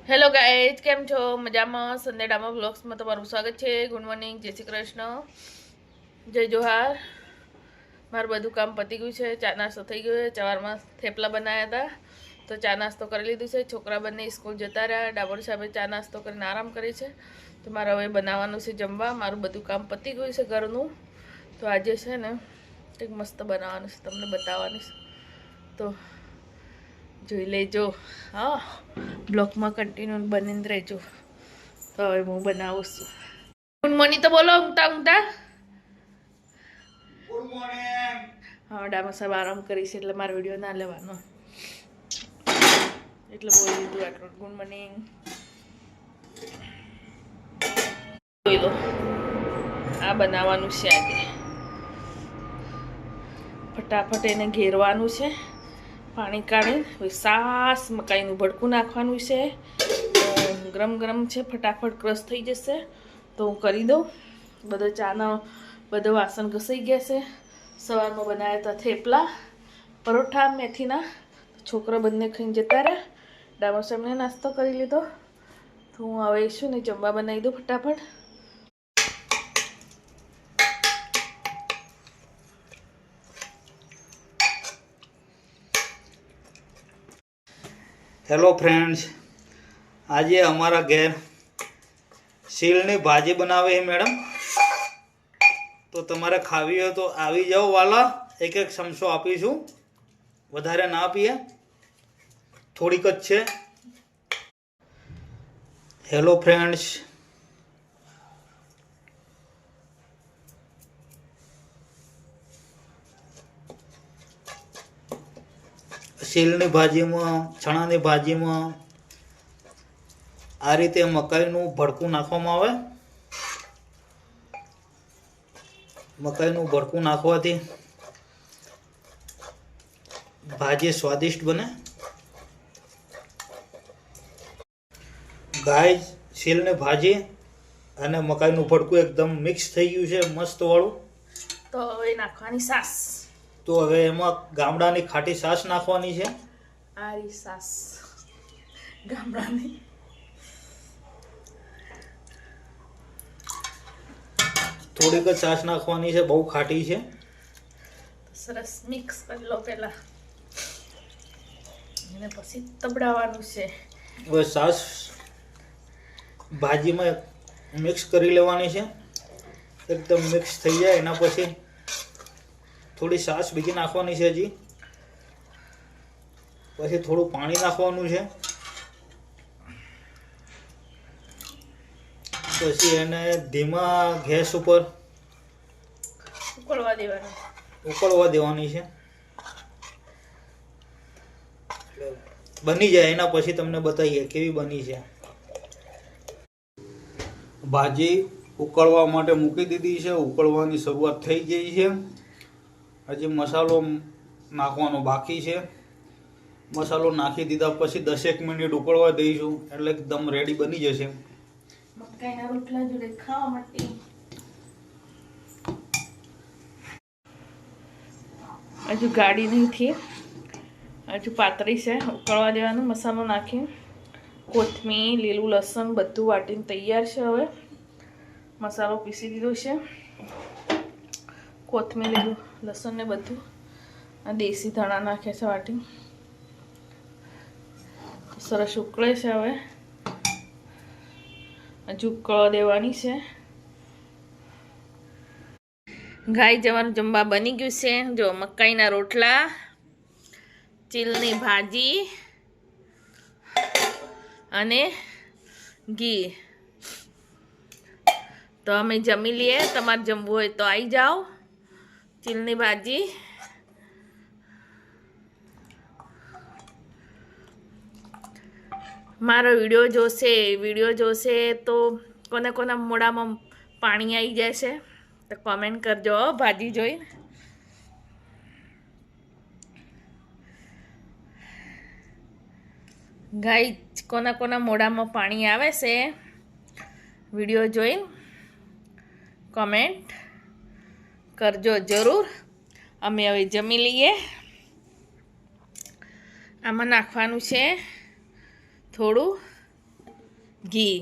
Hello guys, કેમ છો? મજામાં? સંદેડામાં વ્લોગ્સમાં તમારું સ્વાગત છે. ગુડ મોર્નિંગ, જય શ્રી કૃષ્ણ, જય જોહાર. મારું બધું કામ પતી ગયું છે. ચા નાસ્તો થઈ ગયો છે. સવારમાં થેપલા બનાવ્યા હતા તો ચા નાસ્તો કરી લીધું છે. છોકરા બંને સ્કૂલ જતા રહ્યા. ડાબર સાહેબે ચા નાસ્તો કરીને આરામ કરી છે. તો મારે હવે બનાવવાનું છે જમવા. મારું બધું કામ પતી ગયું છે ઘરનું. તો આજે છે ને કંઈક મસ્ત બનાવવાનું છે, તમને બતાવવાનું છે. તો જોઈ લેજો. હા, બ્લોકમાં કન્ટિન્યુ બનીને રહેજો. તો હવે હું બનાવું છું. ગુડ મોર્નિંગ તો બોલો. ઊંઘતા ઊંઘતા ગુડ મોર્નિંગ. હા, ડામા સાહેબ આરામ કરી છે એટલે મારો વિડીયો ના લેવાનો, એટલે બોલી દીધું આટલું. Good morning. જોઈ લો, આ બનાવવાનું છે આજે. ફટાફટ એને ઘેરવાનું છે, પાણી કાઢી સાસ મકાઈનું ભડકું નાખવાનું છે. ગરમ ગરમ છે, ફટાફટ ક્રશ થઈ જશે તો હું કરી દઉં. બધો ચાના બધો વાસણ ઘસાઈ ગયા છે. સવારમાં બનાવ્યા હતા થેપલા, પરોઠા મેથીના. છોકરા બંને ખાઈને જતા રહ્યા. ડામર સાહેબને નાસ્તો કરી લીધો. તો હું હવે શું ને જમવા બનાવી દઉં ફટાફટ. હેલો ફ્રેન્ડ્સ, આજે અમારા ઘેર શીલની ભાજી બનાવે છે મેડમ. તો તમારે ખાવી હોય તો આવી જાઓ વાલા. એક એક ચમચો આપીશું, વધારે ના આપીએ, થોડીક જ છે. હેલો ફ્રેન્ડ્સ, શીલની ભાજીમાં, ચણાની ભાજીમાં આ રીતે મકાઈનું ભડકું નાખવામાં આવે. મકાઈનું ભડકું નાખવાથી ભાજી સ્વાદિષ્ટ બને. ગાય શીલની ભાજી અને મકાઈનું ભડકું એકદમ મિક્સ થઈ ગયું છે, મસ્ત વાળું. તો હવે નાખવાની સાસ. તો હવે એમાં ગામડાની ખાટી છાશ નાખવાની છે. આરી સાસ ગામડાની. થોડીક જ છાશ નાખવાની છે, બહુ ખાટી છે. સરસ મિક્સ કરી લો પહેલા, અને પછી તબડાવવાનું છે. હવે છાશ ભાજીમાં મિક્સ કરી લેવાની છે. એકદમ મિક્સ થઈ જાય એના પછી થોડી છાશ બીજી નાખવાની છે હજી. પછી થોડું પાણી નાખવાનું છે. પછી એને ધીમા ગેસ ઉપર ઉકળવા દેવાનું. ઉકળવા દેવાની છે. બની જાય એના પછી તમને બતાવીએ કેવી બની છે. ભાજી ઉકળવા માટે મૂકી દીધી છે. ઉકળવાની શરૂઆત થઈ ગઈ છે. હજી મસાલો નાખવાનો બાકી છે. મસાલો નાખી દીધા પછી 10 મિનિટ ઉકળવા દઈશું એટલે એકદમ રેડી બની જશે. મકાઈના રોટલા જોડે ખાવા માટે. હજુ ગાડી નહીં થઈ, હજુ પાતળી છે. ઉકળવા દેવાનું. મસાલો નાખી, કોથમીર, લીલું લસણ બધું વાટીને તૈયાર છે. હવે મસાલો પીસી દીધો છે. કોથમીર, લીલું લસણ ને બધું. આ દેશી ધાણા નાખ્યા છે વાટી. સરસ ઉકળે છે. હવે હજુ ઉકળવા દેવાની છે. ગાય જવાનું જમવા બની ગયું છે. જો મકાઈના રોટલા, ચીલની ભાજી અને ઘી. તો અમે જમી લઈએ. તમારે જમવું હોય તો આવી જાઓ. ચીલની ભાજી, મારો વિડીયો જોશે તો કોને કોના મોઢામાં પાણી આવી જાય છે તો કોમેન્ટ કરજો ભાજી જોઈને. ગાઈ કોના કોના મોઢામાં પાણી આવે છે વિડીયો જોઈને કોમેન્ટ કરજો જરૂર. અમે હવે જમી લઈએ. આમાં નાખવાનું છે થોડું ઘી.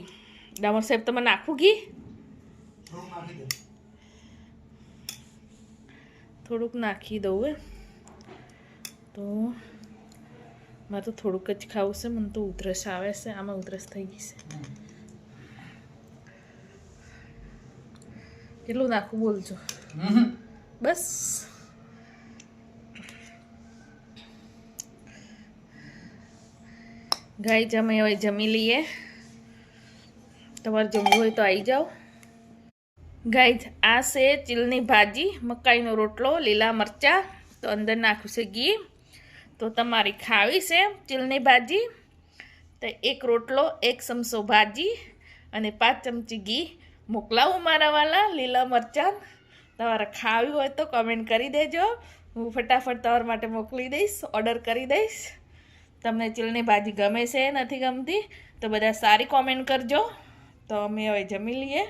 ડામર સાહેબ તમે નાખવું ઘી? થોડુંક નાખી દઉં હે તો મારે તો થોડુંક જ ખાવું છે. મને તો ઉધરસ આવે છે. આમાં ઉધરસ થઈ ગઈ છે. કેટલું નાખવું બોલજો? બસ ગાઈ જમે હવે જમી લઈએ. તમારે જમવું હોય તો આવી જાઓ. ગાઈઝ આ છે ચીલની ભાજી, મકાઈનો રોટલો, લીલા મરચાં, તો અંદર નાખ્યું છે ઘી. તો તમારી ખાવી છે ચીલની ભાજી તો એક રોટલો, એક ચમચો ભાજી અને 5 ચમચી ઘી મોકલાવું મારા વાલા. લીલા મરચાં તમારે ખાવી હોય તો કમેન્ટ કરી દેજો. હું ફટાફટ તમારા માટે મોકલી દઈશ, ઓર્ડર કરી દઈશ. તમને ચીલની ભાજી ગમે છે નથી ગમતી તો બધા સારી કોમેન્ટ કરજો. તો અમે હવે જમી લઈએ.